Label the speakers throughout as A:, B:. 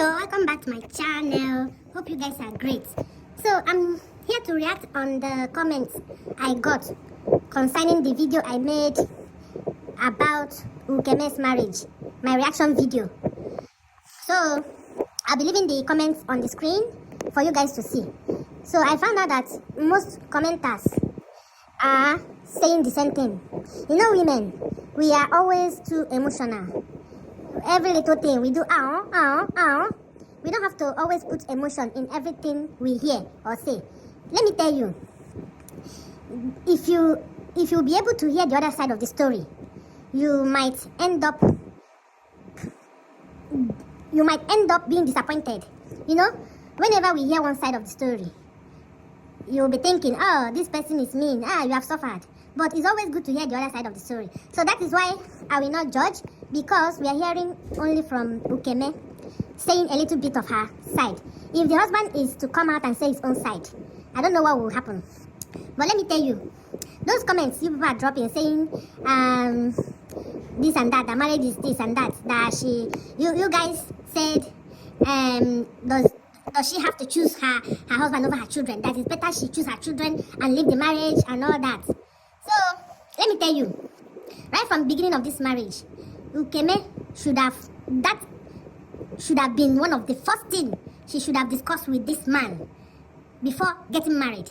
A: Hello, welcome back to my channel. Hope you guys are great. So I'm here to react on the comments I got concerning the video I made about Ukeme's marriage, my reaction video. So I'll be leaving the comments on the screen for you guys to see. So I found out that most commenters are saying the same thing. You know, women, we are always too emotional. Every little thing we do, we don't have to always put emotion in everything we hear or say. Let me tell you, if you be able to hear the other side of the story, you might end up being disappointed. You know, whenever we hear one side of the story, you'll be thinking, oh, this person is mean, you have suffered. But it's always good to hear the other side of the story. So that is why I will not judge, because we are hearing only from Ukeme saying a little bit of her side. If the husband is to come out and say his own side, I don't know what will happen. But let me tell you, those comments you people are dropping saying this and that, the marriage is this and that, you guys said does she have to choose her husband over her children? That is better she choose her children and leave the marriage and all that. So let me tell you, right from the beginning of this marriage, Ukeme should have been one of the first things she should have discussed with this man before getting married.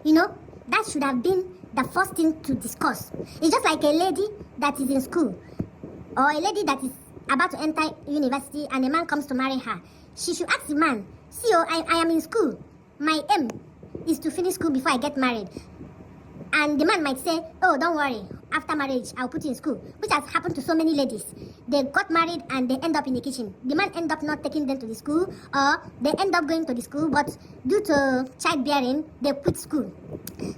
A: You know, that should have been the first thing to discuss. It's just like a lady that is in school, or a lady that is about to enter university and a man comes to marry her. She should ask the man, see, I am in school. My aim is to finish school before I get married. And the man might say, oh, don't worry, after marriage, I'll put you in school. Which has happened to so many ladies. They got married and they end up in the kitchen. The man end up not taking them to the school, or they end up going to the school, but due to childbearing, they quit school.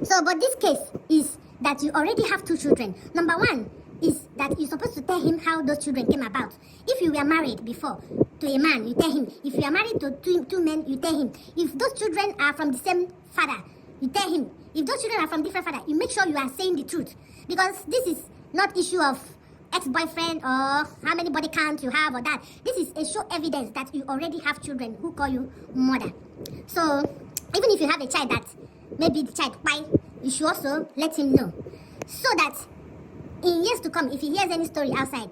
A: So, but this case is that you already have two children. Number one is that you're supposed to tell him how those children came about. If you were married before to a man, you tell him. If you are married to two men, you tell him. If those children are from the same father, you tell him. If those children are from different father, you make sure you are saying the truth. Because this is not issue of ex-boyfriend or how many body count you have or that. This is a show evidence that you already have children who call you mother. So even if you have a child that maybe the child why, you should also let him know. So that in years to come, if he hears any story outside,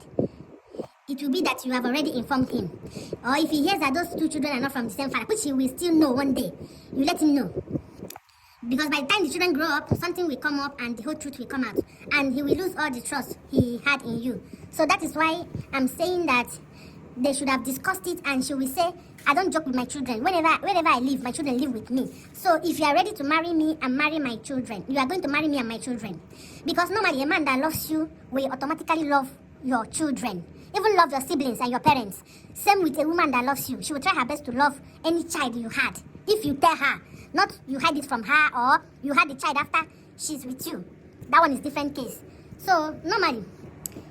A: it will be that you have already informed him. Or if he hears that those two children are not from the same father, which he will still know one day, you let him know. Because by the time the children grow up, something will come up and the whole truth will come out. And he will lose all the trust he had in you. So that is why I'm saying that they should have discussed it, and she will say, I don't joke with my children. Wherever I live, my children live with me. So if you are ready to marry me and marry my children, you are going to marry me and my children. Because normally a man that loves you will automatically love your children. Even love your siblings and your parents. Same with a woman that loves you. She will try her best to love any child you had. If you tell her, not you hide it from her, or you had the child after she's with you. That one is different case. So normally,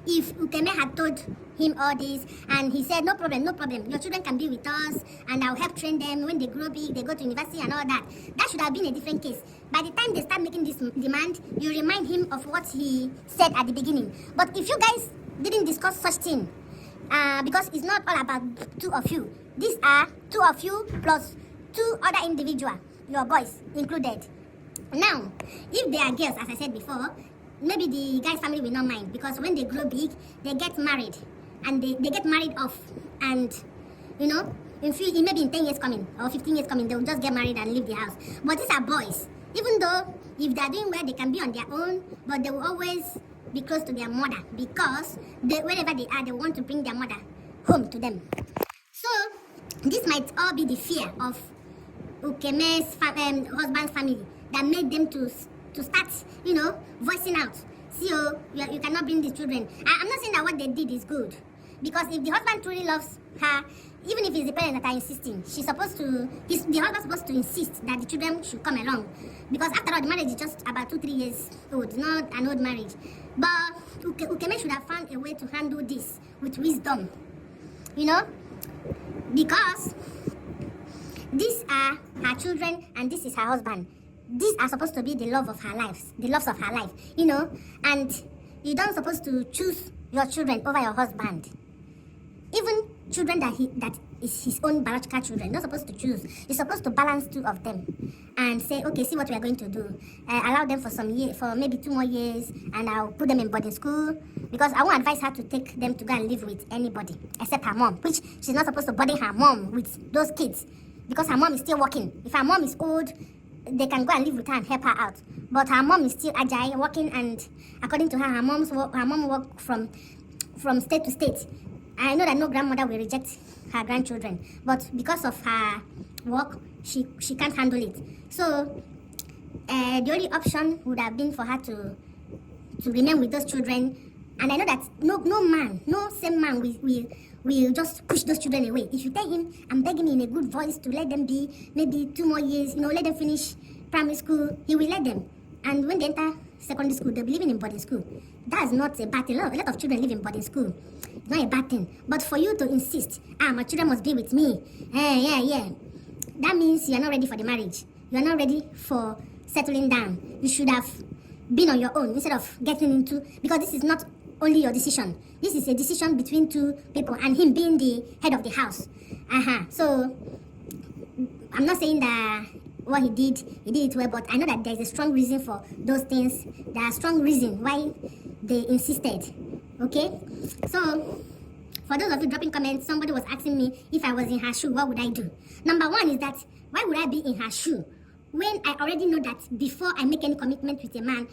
A: if Ukeme had told him all this and he said, no problem, your children can be with us and I'll help train them when they grow big, they go to university and all that, that should have been a different case. By the time they start making this demand, you remind him of what he said at the beginning. But if you guys didn't discuss such thing, because it's not all about two of you. These are two of you plus two other individuals, your boys included. Now, if they are girls, as I said before, maybe the guy's family will not mind, because when they grow big, they get married, and they get married off, and you know, maybe in 10 years coming or 15 years coming, they will just get married and leave the house. But these are boys. Even though if they are doing well, they can be on their own, but they will always be close to their mother, because wherever they are, they want to bring their mother home to them. So this might all be the fear of Ukeme's husband's family that made them to start, you know, voicing out. See, you cannot bring the children. I'm not saying that what they did is good, because if the husband truly loves her, even if it's the parents that are insisting, the husband's supposed to insist that the children should come along, because after all, the marriage is just about 2-3 years old, not an old marriage. But Ukeme should have found a way to handle this with wisdom, you know, because these are her children and this is her husband. These are supposed to be the love of her life, the loves of her life, you know, and you don't supposed to choose your children over your husband. Even children that is his own biological children. You're not supposed to choose. You're supposed to balance two of them and say, okay, see what we are going to do. Allow them for some year, for maybe 2 more years, and I'll put them in boarding school, because I won't advise her to take them to go and live with anybody except her mom, which she's not supposed to burden her mom with those kids, because her mom is still working. If her mom is old, they can go and live with her and help her out. But her mom is still agile, working, and according to her, her mom work from state to state. I know that no grandmother will reject her grandchildren, but because of her work, she can't handle it. So the only option would have been for her to remain with those children. And I know that no same man will just push those children away. If you tell him, I'm begging in a good voice to let them be maybe 2 more years, let them finish primary school, he will let them. And when they enter secondary school, they'll be living in boarding school. That's not a bad thing. A lot of children live in boarding school. It's not a bad thing. But for you to insist, my children must be with me. Yeah. That means you are not ready for the marriage. You are not ready for settling down. You should have been on your own instead of getting into, because this is not only your decision. This is a decision between 2 people, and him being the head of the house. So I'm not saying that what he did it well, but I know that there's a strong reason for those things. There are strong reasons why they insisted. Okay? So for those of you dropping comments, somebody was asking me if I was in her shoe, what would I do? Number one is that, why would I be in her shoe when I already know that before I make any commitment with a man,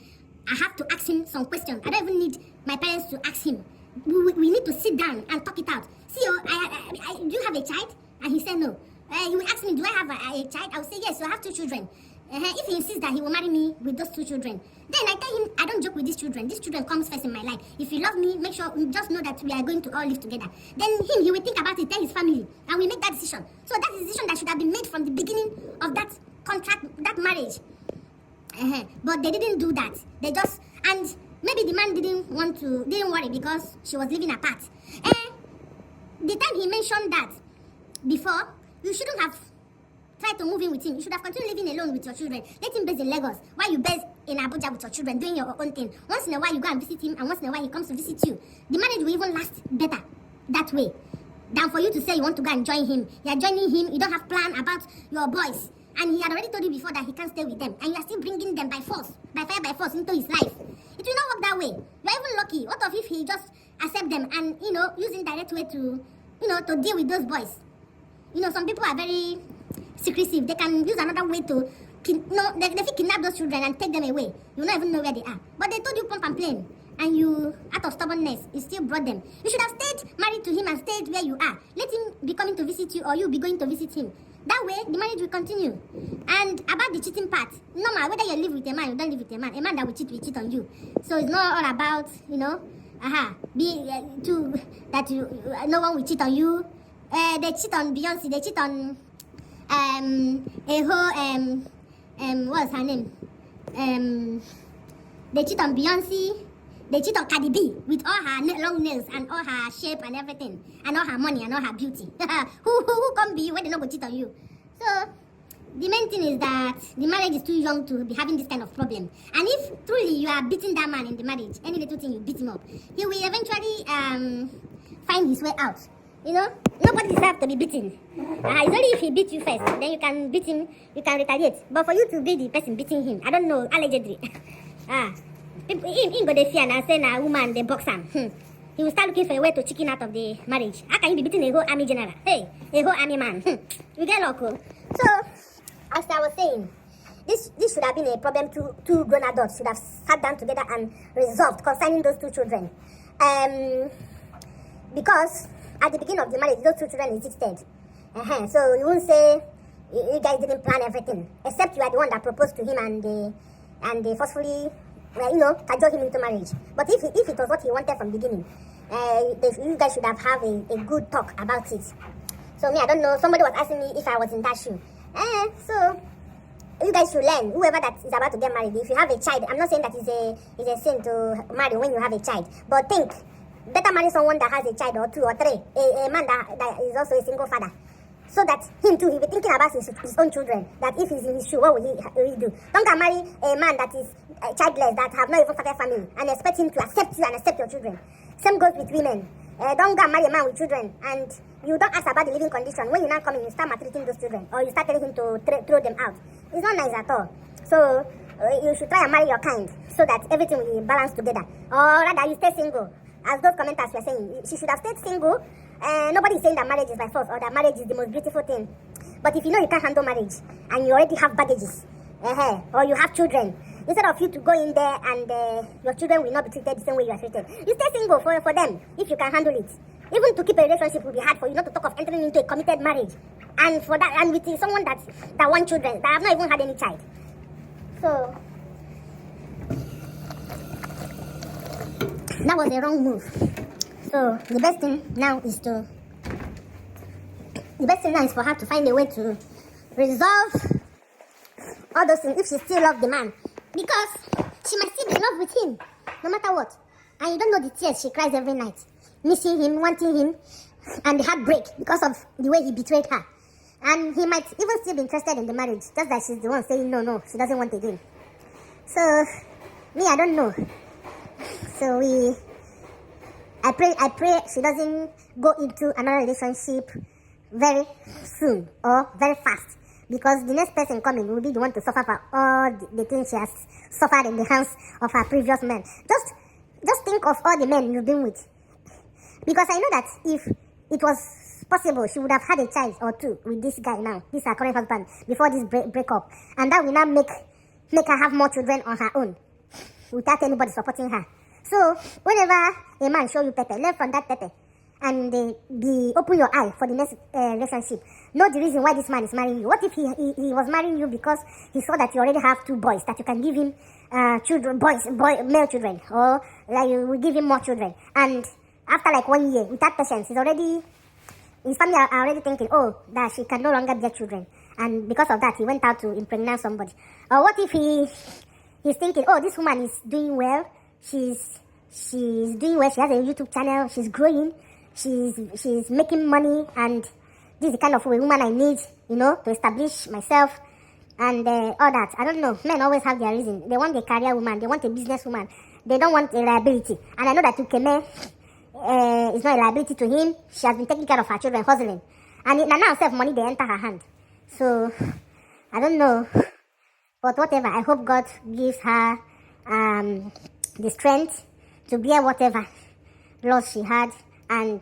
A: I have to ask him some questions. I don't even need my parents to ask him. We need to sit down and talk it out. See, do you have a child? And he said no. He will ask me, do I have a child? I will say yes, so I have 2 children. If he insists that he will marry me with those 2 children, then I tell him, I don't joke with these children. These children comes first in my life. If you love me, make sure, just know that we are going to all live together. Then he will think about it, tell his family, and we make that decision. So that's a decision that should have been made from the beginning of that contract, that marriage. But they didn't do that. They just, and maybe the man didn't worry because she was living apart. The time he mentioned that before, you shouldn't have tried to move in with him. You should have continued living alone with your children. Let him base in Lagos while you base in Abuja with your children, doing your own thing. Once in a while you go and visit him, and once in a while he comes to visit you. The marriage will even last better that way than for you to say you want to go and join him. You are joining him, you don't have plan about your boys, and he had already told you before that he can't stay with them, and you are still bringing them by force, by fire by force into his life. It will not work that way. You are even lucky. What if he just accept them and use indirect way to deal with those boys? Some people are very secretive. They can use another way to they kidnap those children and take them away. You don't even know where they are. But they told you pump and plain, and you, out of stubbornness, you still brought them. You should have stayed married to him and stayed where you are. Let him be coming to visit you, or you be going to visit him. That way, the marriage will continue. And about the cheating part, normal, whether you live with a man or don't live with a man that will cheat on you. So it's not all about, no one will cheat on you. They cheat on Beyonce, they cheat on what's her name? They cheat on Beyonce, they cheat on Cardi B with all her long nails and all her shape and everything, and all her money and all her beauty. who come be you when they not go cheat on you? So the main thing is that the marriage is too young to be having this kind of problem. And if truly you are beating that man in the marriage, any little thing you beat him up, he will eventually find his way out. Nobody deserves to be beaten. It's only if he beats you first, then you can beat him, you can retaliate. But for you to be the person beating him, I don't know, allegedly. He go the fear and say, a woman, they box him. He will start looking for a way to chicken out of the marriage. How can you be beating a whole army general? Hey, a whole army man. You get local. So, as I was saying, this should have been a problem two grown adults should have sat down together and resolved concerning those 2 children. Because at the beginning of the marriage, those 2 children existed. So you won't say you guys didn't plan everything, except you are the one that proposed to him and they forcefully, cajole him into marriage. But if it was what he wanted from the beginning, you guys should have a good talk about it. So me, I don't know. Somebody was asking me if I was in that shoe. So you guys should learn. Whoever that is about to get married, if you have a child, I'm not saying that it's a sin to marry when you have a child, but think. Better marry someone that has a child or 2 or 3, a man that is also a single father, so that him too, he'll be thinking about his own children, that if he's in his shoe, what will he do? Don't go marry a man that is childless, that have not even started family, and expect him to accept you and accept your children. Same goes with women. Don't go marry a man with children and you don't ask about the living condition. When you now come in, you start maltreating those children, or you start telling him to throw them out. It's not nice at all. So you should try and marry your kind, so that everything will be balanced together. Or rather, you stay single. As those commenters were saying, she should have stayed single. Nobody is saying that marriage is by force or that marriage is the most beautiful thing. But if you know you can't handle marriage and you already have baggages, or you have children, instead of you to go in there and your children will not be treated the same way you are treated, you stay single for them if you can handle it. Even to keep a relationship will be hard for you, not to talk of entering into a committed marriage. And for that, and with someone that wants children, that have not even had any child. So that was a wrong move. So the best thing now is for her to find a way to resolve all those things if she still loves the man. Because she might still be in love with him, no matter what. And you don't know the tears she cries every night. Missing him, wanting him, and the heartbreak because of the way he betrayed her. And he might even still be interested in the marriage, just that she's the one saying no, she doesn't want again. So, me, I don't know. So I pray she doesn't go into another relationship very soon or very fast, because the next person coming will be the one to suffer for all the things she has suffered in the hands of her previous men. Just think of all the men you've been with, because I know that if it was possible, she would have had a child or two with this guy now, this her current husband, before this breakup, and that will now make her have more children on her own without anybody supporting her. So whenever a man show you pepper, learn from that pepper, and open your eye for the next relationship. Know the reason why this man is marrying you. What if he was marrying you because he saw that you already have two boys, that you can give him male children, or like you will give him more children, and after like 1 year, without patience, his family are already thinking, oh, that she can no longer bear children, and because of that he went out to impregnate somebody. Or what if he's thinking, oh, this woman is doing well, she's doing well, she has a YouTube channel, she's growing, she's making money, and this is the kind of a woman I need, to establish myself, and all that. I don't know, men always have their reason. They want a career woman, they want a business woman, they don't want a liability. And I know that Ukeme is not a liability to him. She has been taking care of her children, hustling, and now herself money they enter her hand. So I don't know, but whatever, I hope God gives her the strength to bear whatever loss she had, and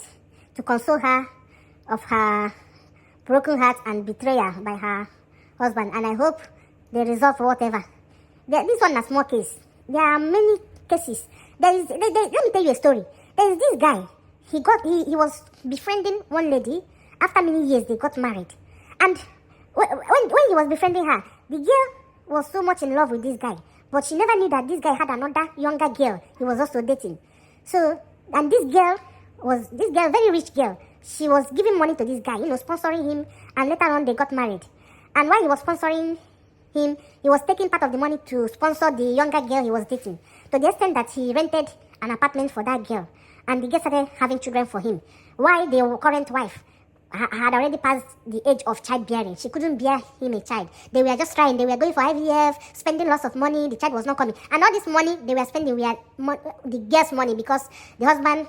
A: to console her of her broken heart and betrayal by her husband. And I hope they resolve whatever. This one is a small case. There are many cases. Let me tell you a story. There is this guy. He was befriending one lady. After many years, they got married. And when he was befriending her, the girl was so much in love with this guy. But she never knew that this guy had another younger girl he was also dating. So, and this girl, very rich girl, she was giving money to this guy, sponsoring him, and later on they got married. And while he was sponsoring him, he was taking part of the money to sponsor the younger girl he was dating, to the extent that he rented an apartment for that girl, and the girl started having children for him. While the current wife had already passed the age of childbearing, she couldn't bear him a child. They were just trying, they were going for IVF, spending lots of money, the child was not coming. And all this money they were spending were the girl's money, because the husband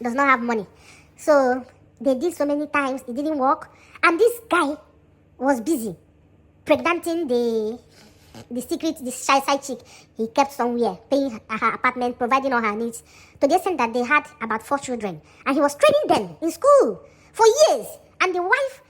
A: does not have money. So they did so many times, it didn't work. And this guy was busy pregnanting the secret, this side chick he kept somewhere, paying her apartment, providing all her needs, to the extent that they had about 4 children. And he was training them in school for years. And the wife,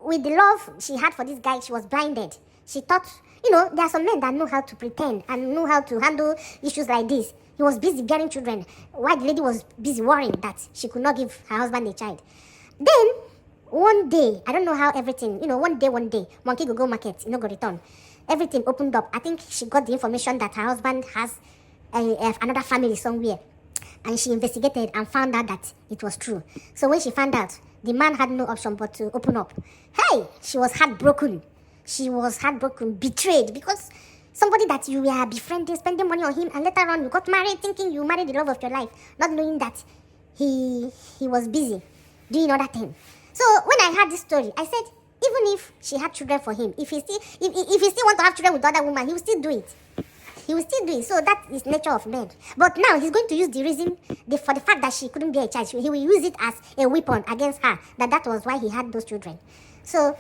A: with the love she had for this guy, she was blinded. She thought, there are some men that know how to pretend and know how to handle issues like this. He was busy bearing children, while the lady was busy worrying that she could not give her husband a child. Then, one day, I don't know how everything, one day, monkey go market, go return. Everything opened up. I think she got the information that her husband has another family somewhere. And she investigated and found out that it was true. So when she found out, the man had no option but to open up. Hey, she was heartbroken. She was heartbroken, betrayed, because somebody that you were befriending, spending money on him, and later on you got married thinking you married the love of your life, not knowing that he was busy doing other things. So when I heard this story, I said, even if she had children for him, if he still want to have children with other woman, he will still do it. he will still do it. So that is nature of men. But now he's going to use the reason for the fact that she couldn't be a child. He will use it as a weapon against her. That was why he had those children. So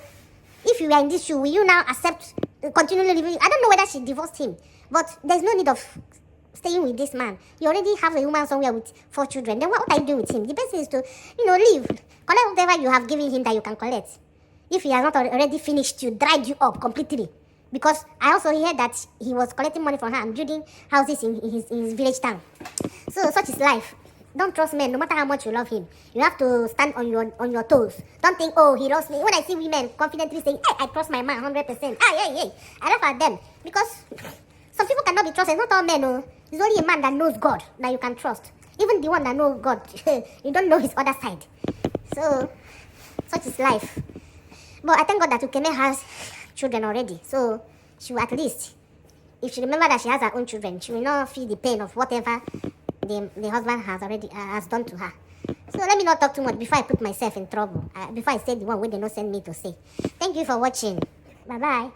A: if you are in this shoe, will you now accept continually living? I don't know whether she divorced him, but there's no need of staying with this man. You already have a woman somewhere with 4 children. Then what are you doing with him? The best thing is to, leave. Collect whatever you have given him that you can collect. If he has not already finished you, dried you up completely. Because I also heard that he was collecting money from her and building houses in his village town. So such is life. Don't trust men, no matter how much you love him. You have to stand on your toes. Don't think, oh, he loves me. When I see women confidently saying, hey, I trust my man 100%. I laugh at them. Because some people cannot be trusted. Not all men, no. It's only a man that knows God that you can trust. Even the one that knows God, you don't know his other side. So, such is life. But I thank God that Ukeme has children already. So, she will at least, if she remember that she has her own children, she will not feel the pain of whatever the husband has already has done to her. So let me not talk too much before I put myself in trouble. Before I say the one where they don't send me to say. Thank you for watching. Bye-bye.